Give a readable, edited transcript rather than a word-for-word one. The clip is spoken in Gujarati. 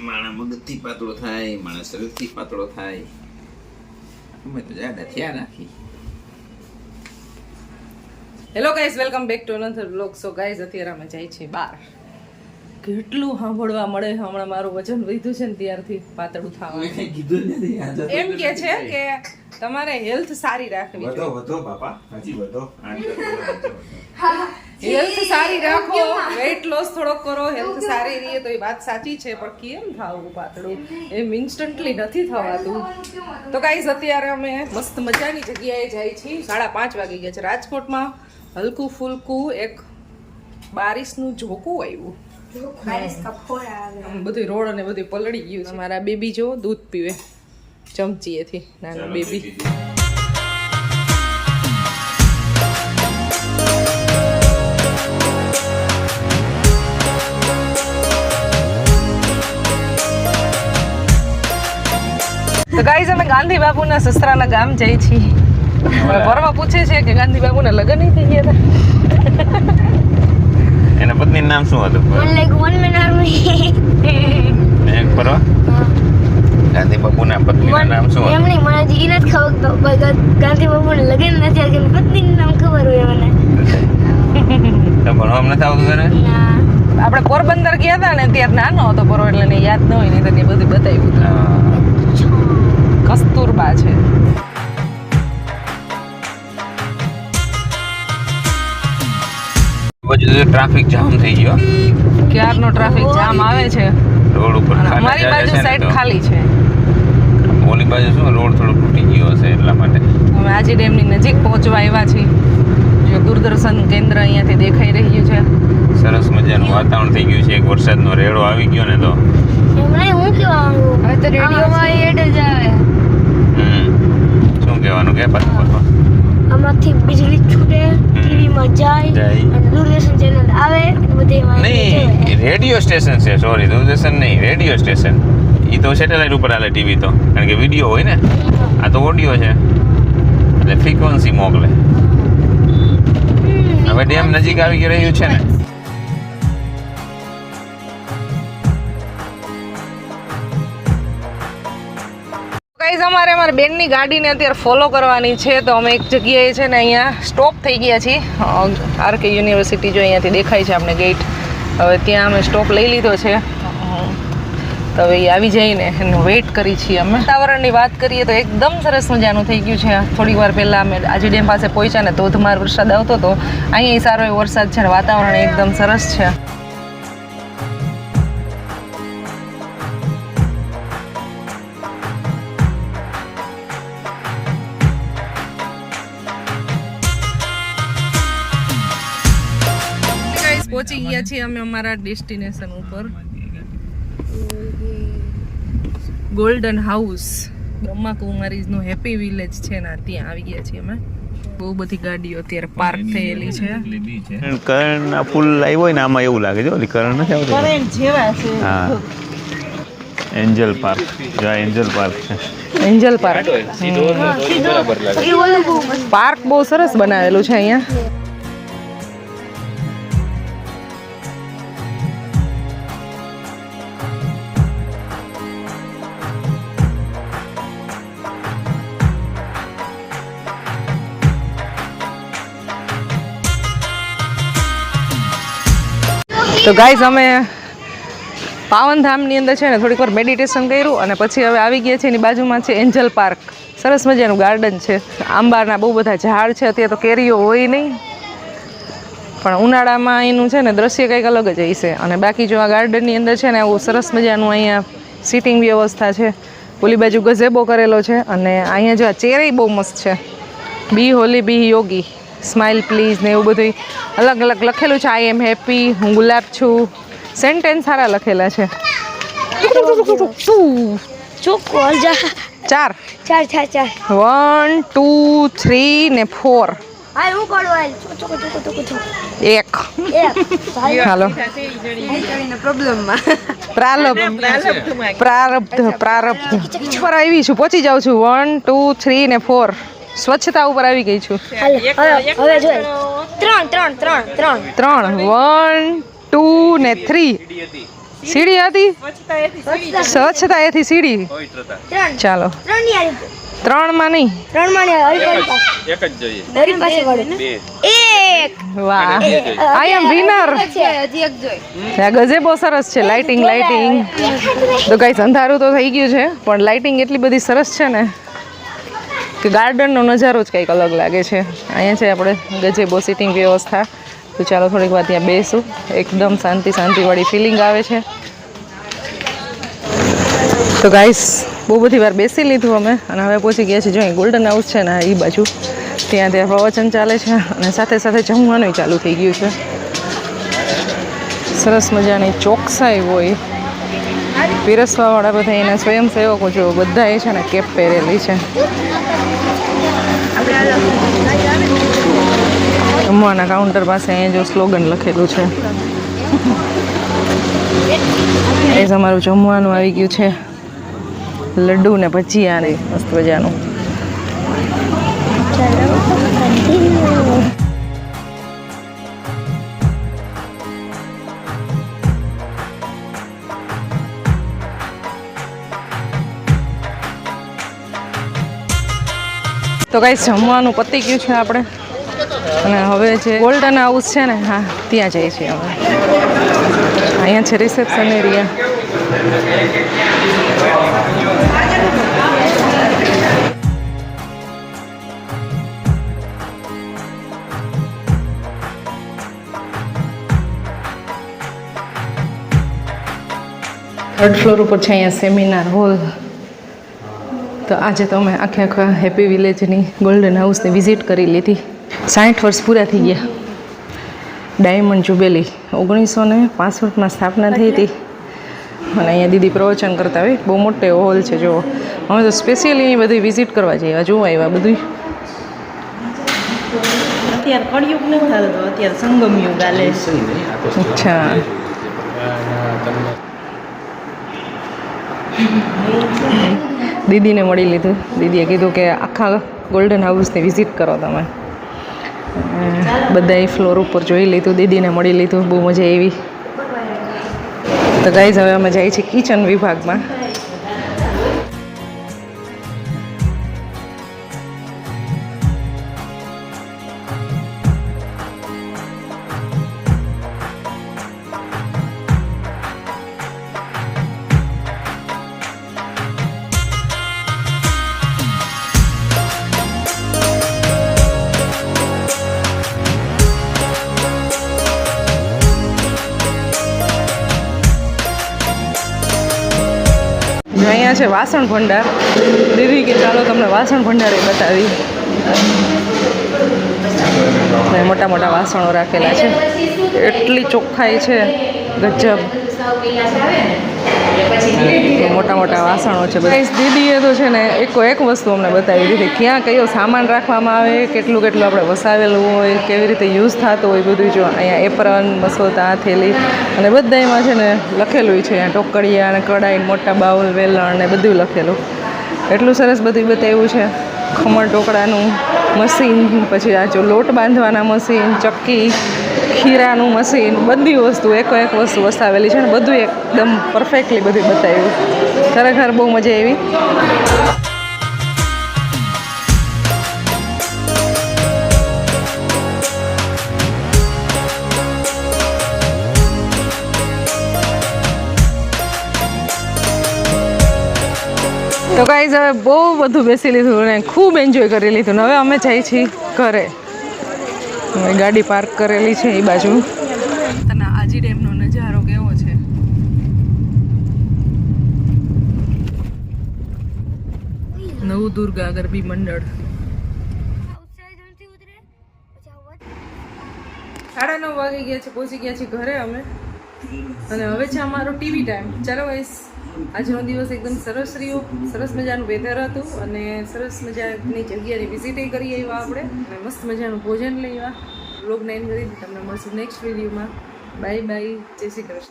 માણા મગજથી પાતળો થાય, માણા શરીરથી પાતળો થાય. અમે તો જાડા થયા નાખી. Hello guys, welcome back to another vlog. So guys, અત્યારે અમે જાય છે બહાર. કેટલું સાંભળવા મળે. હમણાં મારું વજન વધ્યું છે ને ત્યારથી પાતળું થવાનું. એમ કે છે કે તમારે હેલ્થ સારી રાખવી જોઈએ. વધો બાપા, હજી વધો. હેલ્થ સારી રાખો, વેઇટ લોસ થોડોક કરો, હેલ્થ સારી રહે તો એ વાત સાચી છે. પણ કેમ થાવું પાતળું? એમ ઇન્સ્ટન્ટલી નથી થવાતું. તો ગાઈઝ, અત્યારે અમે મસ્ત મજાની જગ્યાએ જાય છીએ. 5:30 વાગી ગયા છે. રાજકોટમાં હલકું ફૂલકું એક બારિશનું ઝોકું આવ્યું. બધું રોડ અને બધું પલળી ગયું છે. મારા બેબી જો દૂધ પીવે ચમચીએથી. નાના બેબી. તો ગાઈઝ, અમે ગાંધી બાપુના સસરાના ગામ જઈએ છીએ. પરવા પૂછે છે કે ગાંધી બાપુના લગ્ન નહીં થઈ ગયા હતા. એના પત્નીનું નામ શું હતું? પરવા ગાંધી બાપુના પત્નીનું નામ શું હતું? એમની મને હજી ઈ નથી ખબર. ગાંધી બાપુના લગ્ન નથી આ કે પત્નીનું નામ ખબર હોય મને. તો ભણવા નથી આવતું તને? ના, આપણે પોરબંદર ગયા હતા ને ત્યારે નાનો હતો પરવો, એટલે એને યાદ ન હોય. નહીં તો બધું બતાવ્યું હતું. કસ્તુરબા છે. પછી ટ્રાફિક જામ થઈ ગયો. ક્યારનો ટ્રાફિક જામ આવે છે. રોડ ઉપર અમારી બાજુ સાઈડ ખાલી છે. ઓલી બાજુ શું રોડ થોડો તૂટી ગયો હશે એટલા માટે. અમે આજી ડેમની નજીક પહોંચવા આવ્યા છીએ. જો દૂરદર્શન કેન્દ્ર અહીંયાથી દેખાઈ રહ્યું છે. સરસ મજાનું વાતાવરણ થઈ ગયું છે. એક વરસાદનો રેડો આવી ગયો ને તો એમણે હું કહેવા માંગુ, હવે તો રેડિયોમાં એડ જ આવે. શું કહેવાનું કે પાછું આમાંથી વીજળી છૂટે, ટીવીમાં જાય અને દૂરદર્શન ચેનલ આવે બધેમાં. નહીં, રેડિયો સ્ટેશન છે. સોરી, દૂરદર્શન નહીં, રેડિયો સ્ટેશન. એ તો સેટેલાઇટ ઉપર હાલે ટીવી તો, કારણ કે વિડીયો હોય ને. આ તો ઓડિયો છે એટલે ફ્રીક્વન્સી મોકલે. હવે ડેમ નજીક આવી રહ્યું છે ને. ગાઈઝ, અમારી બેનની ગાડીને અત્યારે ફોલો કરવાની છે. તો અમે એક જગ્યાએ છે ને અહીંયા સ્ટોપ થઈ ગયા છીએ. આરકે યુનિવર્સિટી જો અહીંયાથી દેખાય છે આપણે ગેટ. હવે ત્યાં અમે સ્ટોપ લઈ લીધો છે. તો હવે એ આવી જઈને એનો વેઇટ કરી છીએ અમે. વાતાવરણની વાત કરીએ તો એકદમ સરસ મજાનું થઈ ગયું છે. થોડીક વાર પહેલાં અમે આજી ડેમ પાસે પહોંચ્યા ને ધોધમાર વરસાદ આવતો હતો. અહીંયા સારો એવો વરસાદ છે ને વાતાવરણ એકદમ સરસ છે. પહોંચી ગયા છીએ અમે અમારા ડેસ્ટિનેશન ઉપર. ગોલ્ડન હાઉસ બ્રહ્માકુમારીઝનું હેપી વિલેજ છે ને ત્યાં આવી ગયા છીએ અમે. બહુ બધી ગાડીઓ અત્યારે પાર્ક થયેલી છે. કરણ ફૂલ આવ્યો હોય ને આમાં એવું લાગે છે. ઓલી કરણ નથી આવતી? કરણ જેવા છે. હા, એન્જલ પાર્ક. જો એન્જલ પાર્ક છે. Angel park. પાર્ક બહુ સરસ બનાવેલું છે અહીંયા. તો ગાઈઝ, અમે પાવનધામની અંદર છે ને થોડીક વાર મેડિટેશન કર્યું અને પછી હવે આવી ગયા છે. એની બાજુમાં છે એન્જલ પાર્ક. સરસ મજાનું ગાર્ડન છે. આંબાના બહુ બધા ઝાડ છે. અત્યારે તો કેરીઓ હોય નહીં, પણ ઉનાળામાં એનું છે ને દ્રશ્ય કંઈક અલગ જ હશે. અને બાકી જો આ ગાર્ડનની અંદર છે ને એવું સરસ મજાનું અહીંયા સિટિંગ વ્યવસ્થા છે. ઓલી બાજુ ગઝેબો કરેલો છે. અને અહીંયા જો આ ચેરેય બહુ મસ્ત છે. બી હોલી બી યોગી, સ્માઇલ પ્લીઝ ને એવું બધું અલગ અલગ લખેલું છે. આઈ એમ હેપી, હું ગુલાબ છું. સેન્ટેન્સ સારા લખેલા છે. ચાર 1 2 3 ને 4. હાલ હું પડવા એક હાલો. પ્રારબ્ધ ઉપર આવી છું. પહોંચી જાઉં છું. 1 2 3 ને 4. સ્વચ્છતા ઉપર આવી ગઈ છું. હવે જો 3 1 2 ને 3 સીડી હતી સ્વચ્છતાએથી સીડી ચાલો 3 ની આવી 3 માં નહીં 3 માં ની આવી એક જ જોઈએ હરી પાસે વાળું બે 1 વાહ આઈ એમ વિનર હજી એક જોઈ આ ગજેબો સરસ છે લાઇટિંગ તો ગાઈસ અંધારું તો થઈ ગયું છે પણ લાઇટિંગ એટલી બધી સરસ છે ને કે ગાર્ડનનો નજારો જ કંઈક અલગ લાગે છે અહીંયા છે આપણે ગજેબો સિટિંગ વ્યવસ્થા તો ચાલો થોડીક વાર ત્યાં બેસું એકદમ શાંતિવાળી ફિલિંગ આવે છે તો ગાઈસ બહુ બધી વાર બેસી લીધું અમે અને હવે પહોંચી ગયા છીએ જો અહીં ગોલ્ડન હાઉસ છે ને એ બાજુ ત્યાં પ્રવચન ચાલે છે અને સાથે સાથે જમવાનું ચાલુ થઈ ગયું છે સરસ મજાની ચોકસાઈ હોય પીરસવાવાળા બધા એના સ્વયંસેવકો જો બધા એ છે ને કેપ પહેરેલી છે જમવાના કાઉન્ટર પાસે અહીંયા જો સ્લોગન લખેલું છે એ અમારું જમવાનું આવી ગયું છે લડ્ડુ ને ભજીયા ને મસ્ત મજાનું તો ગાઈસ જમવાનું પતી ગયું છે આપણે અને હવે જે ગોલ્ડન હાઉસ છે ને હા ત્યાં જઈએ છીએ અમે અહીંયા છે રિસેપ્શન એરિયા થર્ડ ફ્લોર ઉપર છે અહીંયા સેમિનાર હોલ તો આજે તો અમે આખા હેપી વિલેજની ગોલ્ડન હાઉસની વિઝિટ કરી લીધી 60 વર્ષ પૂરા થઈ ગયા ડાયમંડ જુબેલી 1965માં સ્થાપના થઈ હતી અને અહીંયા દીદી પ્રવચન કરતા હોય બહુ મોટો હોલ છે જો અમે તો સ્પેશિયલી અહીં બધી વિઝિટ કરવા જઈએ જોવા આવ્યા બધું અત્યારે કળિયુગ નથી હાલતો અત્યારે સંગમ યુગ હાલે છે અચ્છા દીદીને મળી લીધું દીદીએ કીધું કે આખા ગોલ્ડન હાઉસની વિઝિટ કરો તમે બધાએ ફ્લોર ઉપર જોઈ લીધું દીદીને મળી લીધું બહુ મજા આવી તો ગાઈઝ હવે અમે જઈએ છીએ કિચન વિભાગમાં અહીંયા છે વાસણ ભંડાર દીદી કે ચાલો તમને વાસણ ભંડાર એ બતાવી મોટા મોટા વાસણો રાખેલા છે એટલી ચોખ્ખાઈ છે ગજબ મોટા મોટા વાસણો છે બધા દીદીએ તો છે ને એક વસ્તુ અમને બતાવી દીધી ક્યાં કયો સામાન રાખવામાં આવે કેટલું આપણે વસાવેલું હોય કેવી રીતે યુઝ થતો હોય બધું જો અહીંયા એપ્રન મસોતા થેલી અને બધા એમાં છે ને લખેલું છે અહીંયા ટોકરિયા અને કડાઈ મોટા બાઉલ વેલણ ને બધું લખેલું એટલું સરસ બધું બતાવ્યું છે ખમણ ઢોકળાનું મશીન પછી આ જો લોટ બાંધવાના મશીન ચક્કી ખીરાનું મશીન બધી વસ્તુ એક વસ્તુ વસાવેલી છે ને બધું એકદમ પરફેક્ટલી બધું બતાવ્યું ખરેખર બહુ મજા આવી તો ગાઈઝ હવે બહુ બધું બેસી લીધું અને ખૂબ એન્જોય કરી લીધું ને હવે અમે જઈએ છીએ ઘરે ગાડી પાર્ક કરેલી છે એ બાજુ તને આજી ડેમનો નજારો કેવો છે નવું દુર્ગા ગરબી મંડળ 9:30 વાગી ગયા છે પહોંચી ગયા છીએ ઘરે અમે અને હવે છે અમારો ટીવી ટાઈમ ચાલો ગાઈસ આજનો દિવસ એકદમ સરસ રહ્યો સરસ મજાનું વેધર હતું અને સરસ મજાની જગ્યાની વિઝિટ કરી આવ્યા આપણે અને મસ્ત મજાનું ભોજન લઈ આવ્યા વ્લોગને એન્ડ કરી તમને મળશું નેક્સ્ટ વિડીયોમાં બાય બાય જય શ્રી કૃષ્ણ